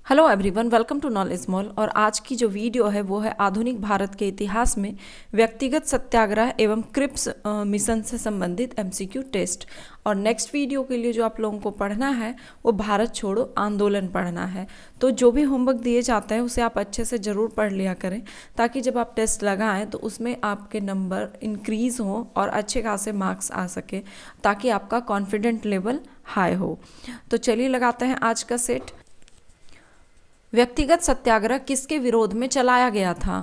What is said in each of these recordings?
Hello everyone, welcome to Knowledge Mall. और आज की जो वीडियो है वो है आधुनिक भारत के इतिहास में व्यक्तिगत सत्याग्रह एवं क्रिप्स मिशन से संबंधित एमसीक्यू टेस्ट। और नेक्स्ट वीडियो के लिए जो आप लोगों को पढ़ना है वो भारत छोड़ो आंदोलन पढ़ना है। तो जो भी होमवर्क दिए जाते हैं उसे आप अच्छे से ज़रूर पढ़ लिया करें, ताकि जब आप टेस्ट लगाएं तो उसमें आपके नंबर इंक्रीज़ हों और अच्छे खासे मार्क्स आ सके, ताकि आपका कॉन्फिडेंट लेवल हाई हो। तो चलिए लगाते हैं आज का सेट। व्यक्तिगत सत्याग्रह किसके विरोध में चलाया गया था?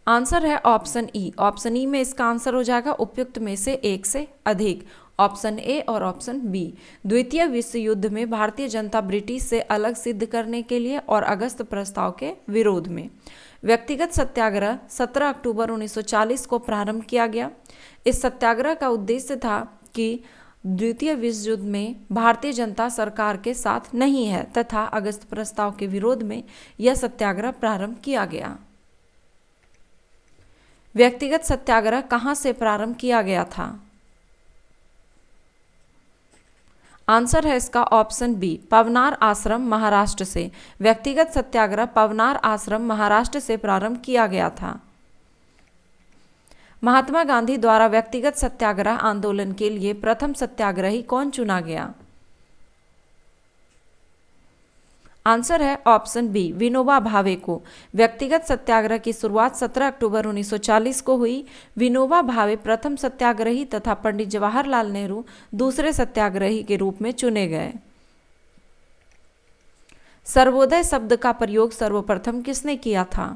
आंसर है ऑप्शन ई। ऑप्शन ई में इसका आंसर हो जाएगा उपयुक्त में से एक से अधिक। ऑप्शन ए और ऑप्शन बी। द्वितीय विश्व युद्ध में भारतीय जनता ब्रिटिश से अलग सिद्ध करने के लिए और अगस्त प्रस्ताव के विरोध में। व्यक्तिगत सत्याग्रह 17 अक्टूबर 1940 को प्रारंभ किया गया। इस सत्याग्रह का उद्देश्य था कि द्वितीय विश्व युद्ध में भारतीय जनता सरकार के साथ नहीं है तथा अगस्त प्रस्ताव के विरोध में यह सत्याग्रह प्रारंभ किया गया। व्यक्तिगत सत्याग्रह कहां से प्रारंभ किया गया था? आंसर है इसका ऑप्शन बी, पवनार आश्रम महाराष्ट्र से। व्यक्तिगत सत्याग्रह पवनार आश्रम महाराष्ट्र से प्रारंभ किया गया था। महात्मा गांधी द्वारा व्यक्तिगत सत्याग्रह आंदोलन के लिए प्रथम सत्याग्रही कौन चुना गया? आंसर है ऑप्शन बी, विनोबा भावे को। व्यक्तिगत सत्याग्रह की शुरुआत 17 अक्टूबर 1940 को हुई। विनोबा भावे प्रथम सत्याग्रही तथा पंडित जवाहरलाल नेहरू दूसरे सत्याग्रही के रूप में चुने गए। सर्वोदय शब्द का प्रयोग सर्वप्रथम किसने किया था?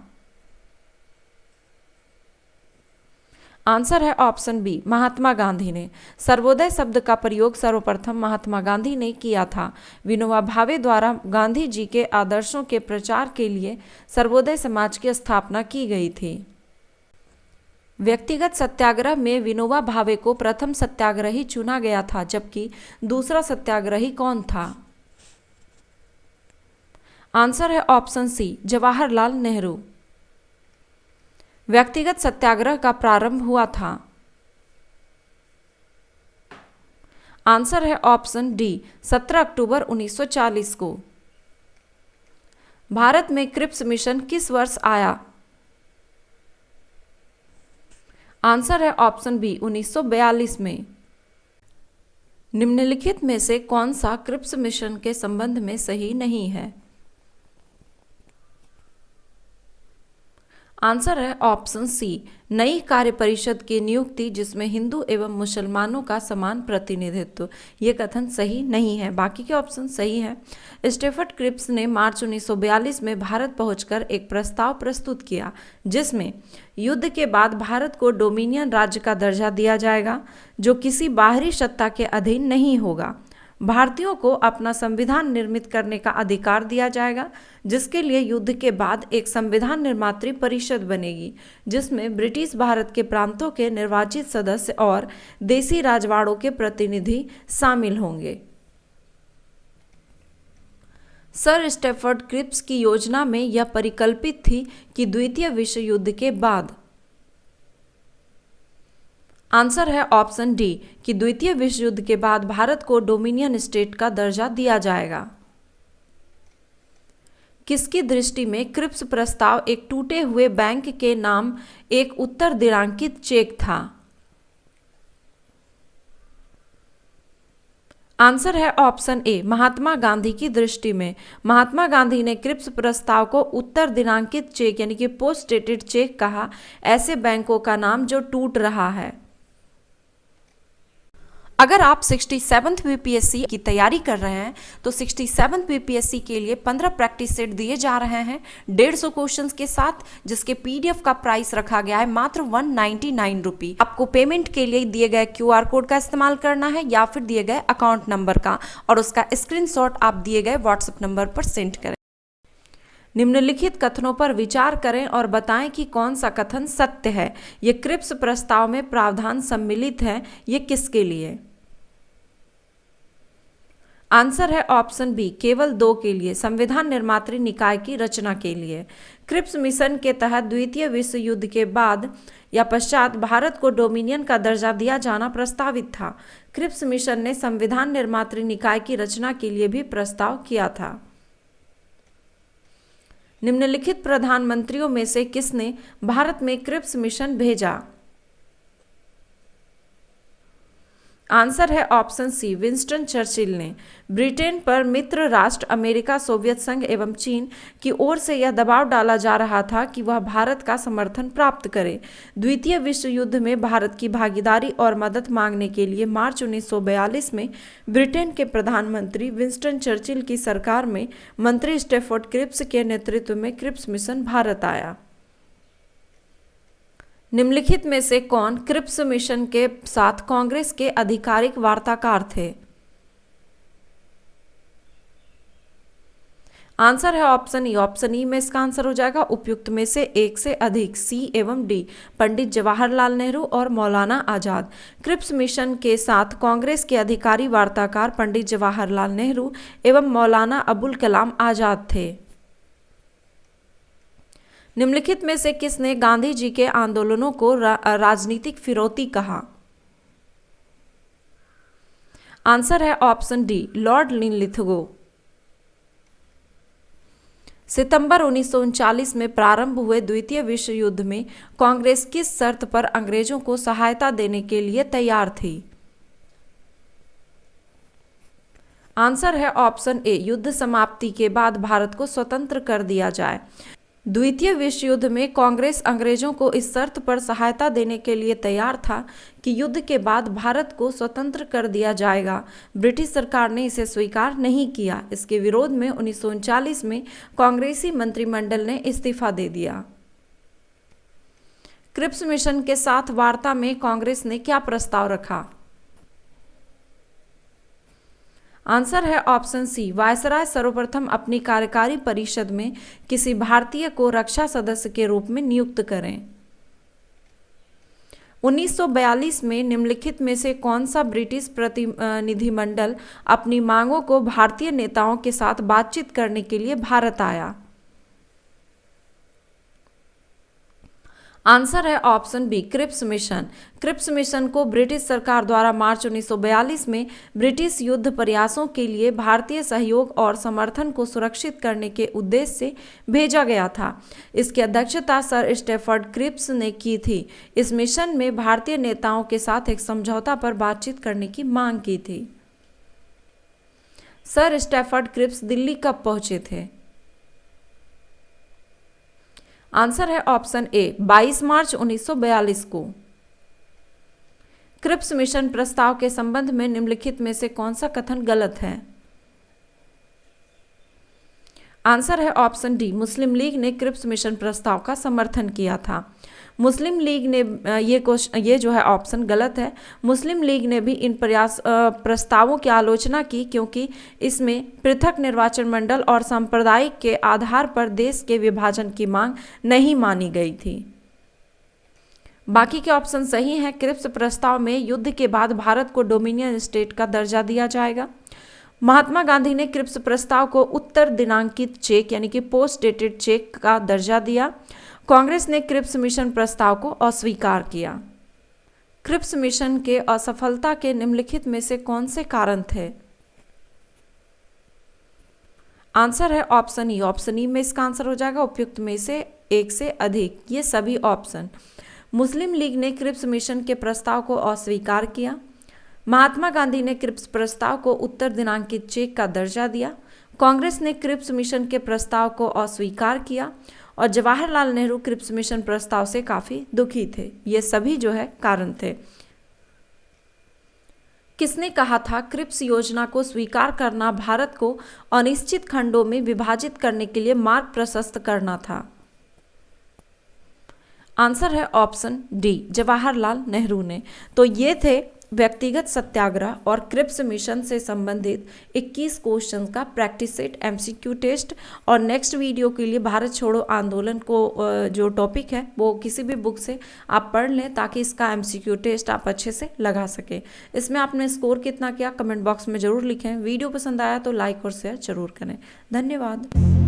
आंसर है ऑप्शन बी, महात्मा गांधी ने। सर्वोदय शब्द का प्रयोग सर्वप्रथम महात्मा गांधी ने किया था। विनोबा भावे द्वारा गांधी जी के आदर्शों के प्रचार के लिए सर्वोदय समाज की स्थापना की गई थी। व्यक्तिगत सत्याग्रह में विनोबा भावे को प्रथम सत्याग्रही चुना गया था, जबकि दूसरा सत्याग्रही कौन था? आंसर है ऑप्शन सी, जवाहरलाल नेहरू। व्यक्तिगत सत्याग्रह का प्रारंभ हुआ था। आंसर है ऑप्शन डी, 17 अक्टूबर 1940 को। भारत में क्रिप्स मिशन किस वर्ष आया? आंसर है ऑप्शन बी, 1942 में। निम्नलिखित में से कौन सा क्रिप्स मिशन के संबंध में सही नहीं है? आंसर है ऑप्शन सी, नई कार्य परिषद की नियुक्ति जिसमें हिंदू एवं मुसलमानों का समान प्रतिनिधित्व। ये कथन सही नहीं है, बाकी के ऑप्शन सही है। स्टेफर्ड क्रिप्स ने मार्च 1942 में भारत पहुंचकर एक प्रस्ताव प्रस्तुत किया, जिसमें युद्ध के बाद भारत को डोमिनियन राज्य का दर्जा दिया जाएगा, जो किसी बाहरी सत्ता के अधीन नहीं होगा। भारतीयों को अपना संविधान निर्मित करने का अधिकार दिया जाएगा, जिसके लिए युद्ध के बाद एक संविधान निर्मात्री परिषद बनेगी, जिसमें ब्रिटिश भारत के प्रांतों के निर्वाचित सदस्य और देसी राजवाड़ों के प्रतिनिधि शामिल होंगे। सर स्टेफर्ड क्रिप्स की योजना में यह परिकल्पित थी कि द्वितीय विश्व युद्ध के बाद। आंसर है ऑप्शन डी, कि द्वितीय विश्व युद्ध के बाद भारत को डोमिनियन स्टेट का दर्जा दिया जाएगा। किसकी दृष्टि में क्रिप्स प्रस्ताव एक टूटे हुए बैंक के नाम एक उत्तर दिनांकित चेक था? आंसर है ऑप्शन ए, महात्मा गांधी की दृष्टि में। महात्मा गांधी ने क्रिप्स प्रस्ताव को उत्तर दिनांकित चेक यानी कि पोस्ट डेटेड चेक कहा, ऐसे बैंकों का नाम जो टूट रहा है। अगर आप 67th बीपीएससी की तैयारी कर रहे हैं तो 67th बीपीएससी के लिए 15 प्रैक्टिस सेट दिए जा रहे हैं 150 क्वेश्चंस के साथ, जिसके पीडीएफ का प्राइस रखा गया है मात्र 199 रुपये। आपको पेमेंट के लिए दिए गए क्यूआर कोड का इस्तेमाल करना है या फिर दिए गए अकाउंट नंबर का, और उसका स्क्रीनशॉट आप दिए गए व्हाट्सएप नंबर पर सेंड करें। निम्नलिखित कथनों पर विचार करें और बताएं कि कौन सा कथन सत्य है। ये क्रिप्स प्रस्ताव में प्रावधान सम्मिलित है, ये किसके लिए? आंसर है ऑप्शन बी, केवल 2 के लिए, संविधान निर्मात्री निकाय की रचना के लिए। क्रिप्स मिशन के तहत द्वितीय विश्व युद्ध के बाद या पश्चात भारत को डोमिनियन का दर्जा दिया जाना प्रस्तावित था। क्रिप्स मिशन ने संविधान निर्मात्री निकाय की रचना के लिए भी प्रस्ताव किया था। निम्नलिखित प्रधानमंत्रियों में से किसने भारत में क्रिप्स मिशन भेजा? आंसर है ऑप्शन सी, विंस्टन चर्चिल ने। ब्रिटेन पर मित्र राष्ट्र अमेरिका, सोवियत संघ एवं चीन की ओर से यह दबाव डाला जा रहा था कि वह भारत का समर्थन प्राप्त करे। द्वितीय विश्व युद्ध में भारत की भागीदारी और मदद मांगने के लिए मार्च 1942 में ब्रिटेन के प्रधानमंत्री विंस्टन चर्चिल की सरकार में मंत्री स्टैफोर्ड क्रिप्स के नेतृत्व में क्रिप्स मिशन भारत आया। निम्नलिखित में से कौन क्रिप्स मिशन के साथ कांग्रेस के आधिकारिक वार्ताकार थे? आंसर है ऑप्शन ई। ऑप्शन ई में इसका आंसर हो जाएगा उपयुक्त में से एक से अधिक, सी एवं डी, पंडित जवाहरलाल नेहरू और मौलाना आजाद। क्रिप्स मिशन के साथ कांग्रेस के अधिकारी वार्ताकार पंडित जवाहरलाल नेहरू एवं मौलाना अबुल कलाम आजाद थे। निम्नलिखित में से किसने गांधी जी के आंदोलनों को राजनीतिक फिरौती कहा? आंसर है ऑप्शन डी, लॉर्ड लिनलिथगो। सितंबर 1939 में प्रारंभ हुए द्वितीय विश्व युद्ध में कांग्रेस किस शर्त पर अंग्रेजों को सहायता देने के लिए तैयार थी? आंसर है ऑप्शन ए, युद्ध समाप्ति के बाद भारत को स्वतंत्र कर दिया जाए। द्वितीय विश्व युद्ध में कांग्रेस अंग्रेजों को इस शर्त पर सहायता देने के लिए तैयार था कि युद्ध के बाद भारत को स्वतंत्र कर दिया जाएगा। ब्रिटिश सरकार ने इसे स्वीकार नहीं किया। इसके विरोध में 1939 में कांग्रेसी मंत्रिमंडल ने इस्तीफा दे दिया। क्रिप्स मिशन के साथ वार्ता में कांग्रेस ने क्या प्रस्ताव रखा? आंसर है ऑप्शन सी, वायसराय सर्वप्रथम अपनी कार्यकारी परिषद में किसी भारतीय को रक्षा सदस्य के रूप में नियुक्त करें। 1942 में निम्नलिखित में से कौन सा ब्रिटिश प्रतिनिधिमंडल अपनी मांगों को भारतीय नेताओं के साथ बातचीत करने के लिए भारत आया? आंसर है option B, Cripps mission. Cripps mission को ब्रिटिश सरकार द्वारा मार्च 1942 में ब्रिटिश युद्ध प्रयासों के लिए भारतीय सहयोग और समर्थन को सुरक्षित करने के उद्देश्य से भेजा गया था। इसकी अध्यक्षता सर स्टैफोर्ड क्रिप्स ने की थी। इस मिशन में भारतीय नेताओं के साथ एक समझौता पर बातचीत करने की मांग की थी। सर स्टैफोर्ड क्रिप्स दिल्ली कब पहुंचे थे? आंसर है ऑप्शन ए, 22 मार्च 1942 को। क्रिप्स मिशन प्रस्ताव के संबंध में निम्नलिखित में से कौन सा कथन गलत है? आंसर है ऑप्शन डी, मुस्लिम लीग ने क्रिप्स मिशन प्रस्ताव का समर्थन किया था। मुस्लिम लीग ने ये जो है ऑप्शन गलत है। मुस्लिम लीग ने भी इन प्रस्तावों की आलोचना की क्योंकि इसमें पृथक निर्वाचन मंडल और सांप्रदायिक के आधार पर देश के विभाजन की मांग नहीं मानी गई थी। बाकी के ऑप्शन सही हैं। क्रिप्स प्रस्ताव में युद्ध के बाद भारत को डोमिनियन स्टेट का दर्जा दिया जाएगा। महात्मा गांधी ने क्रिप्स प्रस्ताव को उत्तर दिनांकित चेक यानी कि पोस्ट डेटेड चेक का दर्जा दिया। कांग्रेस ने क्रिप्स मिशन प्रस्ताव को अस्वीकार किया। क्रिप्स मिशन के असफलता के निम्नलिखित में से कौन से कारण थे? आंसर है ऑप्शन ई। ऑप्शन ई में इसका आंसर हो जाएगा उपयुक्त में से एक से अधिक। ये सभी ऑप्शन। मुस्लिम लीग ने क्रिप्स मिशन के प्रस्ताव को अस्वीकार किया। महात्मा गांधी ने क्रिप्स प्रस्ताव को उत्तर दिनांकित चेक का दर्जा दिया। कांग्रेस ने क्रिप्स मिशन के प्रस्ताव को अस्वीकार किया और जवाहरलाल नेहरू क्रिप्स मिशन प्रस्ताव से काफी दुखी थे। ये सभी जो है कारण थे। किसने कहा था क्रिप्स योजना को स्वीकार करना भारत को अनिश्चित खंडों में विभाजित करने के लिए मार्ग प्रशस्त करना था? आंसर है ऑप्शन डी, जवाहरलाल नेहरू ने। तो ये थे व्यक्तिगत सत्याग्रह और क्रिप्स मिशन से संबंधित 21 क्वेश्चन का प्रैक्टिस सेट एमसीक्यू टेस्ट। और नेक्स्ट वीडियो के लिए भारत छोड़ो आंदोलन को जो टॉपिक है वो किसी भी बुक से आप पढ़ लें ताकि इसका एमसीक्यू टेस्ट आप अच्छे से लगा सकें। इसमें आपने स्कोर कितना किया कमेंट बॉक्स में ज़रूर लिखें। वीडियो पसंद आया तो लाइक और शेयर जरूर करें। धन्यवाद।